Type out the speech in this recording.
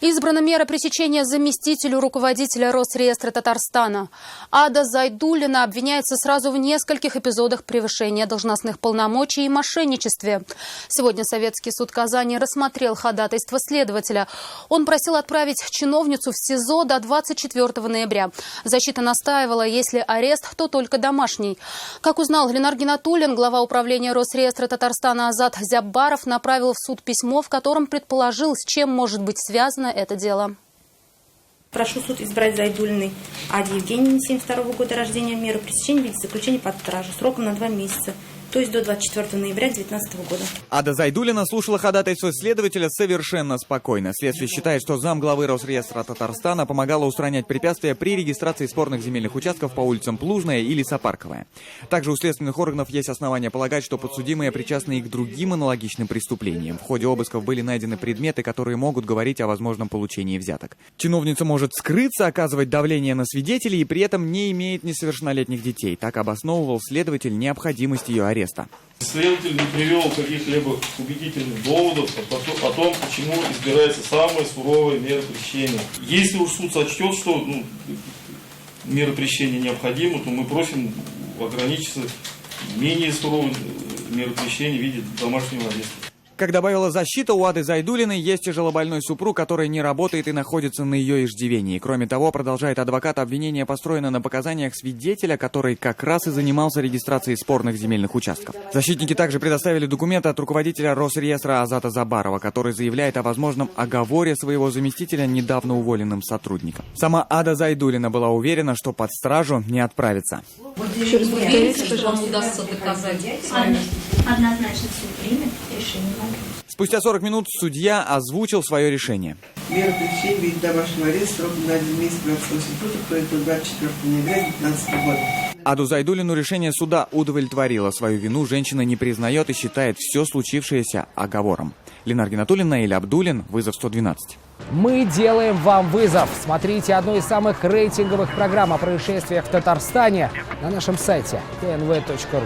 Избрана мера пресечения заместителю руководителя Росреестра Татарстана. Ада Зайдуллина обвиняется сразу в нескольких эпизодах превышения должностных полномочий и мошенничестве. Сегодня Советский суд Казани рассмотрел ходатайство следователя. Он просил отправить чиновницу в СИЗО до 24 ноября. Защита настаивала, если арест, то только домашний. Как узнал Ленар Гинатуллин, глава управления Росреестра Татарстана Азат Зяббаров направил в суд письмо, в котором предположил, с чем может быть связано это дело. Прошу суд избрать Зайдуллиной Аде Евгеньевне, 1972 года рождения, меру пресечения в виде заключения под стражу сроком на 2 месяца, то есть до 24 ноября 2019 года. Ада Зайдуллина слушала ходатайство следователя совершенно спокойно. Следствие считает, что замглавы Росреестра Татарстана помогала устранять препятствия при регистрации спорных земельных участков по улицам Плужная и Лесопарковая. Также у следственных органов есть основания полагать, что подсудимые причастны и к другим аналогичным преступлениям. В ходе обысков были найдены предметы, которые могут говорить о возможном получении взяток. Чиновница может скрыться, оказывать давление на свидетелей и при этом не имеет несовершеннолетних детей. Так обосновывал следователь необходимость ее ареста. Следователь не привел каких-либо убедительных доводов о том, почему избирается самая суровая мера пресечения. Если уж суд сочтет, что мера пресечения необходима, то мы просим ограничиться менее суровой мерой пресечения в виде домашнего ареста. Как добавила защита, у Ады Зайдуллиной есть тяжелобольной супруг, который не работает и находится на ее иждивении. Кроме того, продолжает адвокат, обвинение построено на показаниях свидетеля, который как раз и занимался регистрацией спорных земельных участков. Защитники также предоставили документы от руководителя Росреестра Азата Забарова, который заявляет о возможном оговоре своего заместителя недавно уволенным сотрудником. Сама Ада Зайдуллина была уверена, что под стражу не отправится. Еще раз повторите, пожалуйста, удастся доказать. Однозначно суд примет решение. Спустя 40 минут судья озвучил свое решение. Мера пресечения в виде домашнего ареста сроком на 1 месяц 28 суток, то есть до 24 ноября 2019 года. Аду Зайдуллину решение суда удовлетворило. Свою вину женщина не признает и считает все случившееся оговором. Ленар Гинатуллин, Наиль Абдуллин, вызов 112. Мы делаем вам вызов. Смотрите одну из самых рейтинговых программ о происшествиях в Татарстане на нашем сайте tnv.ru.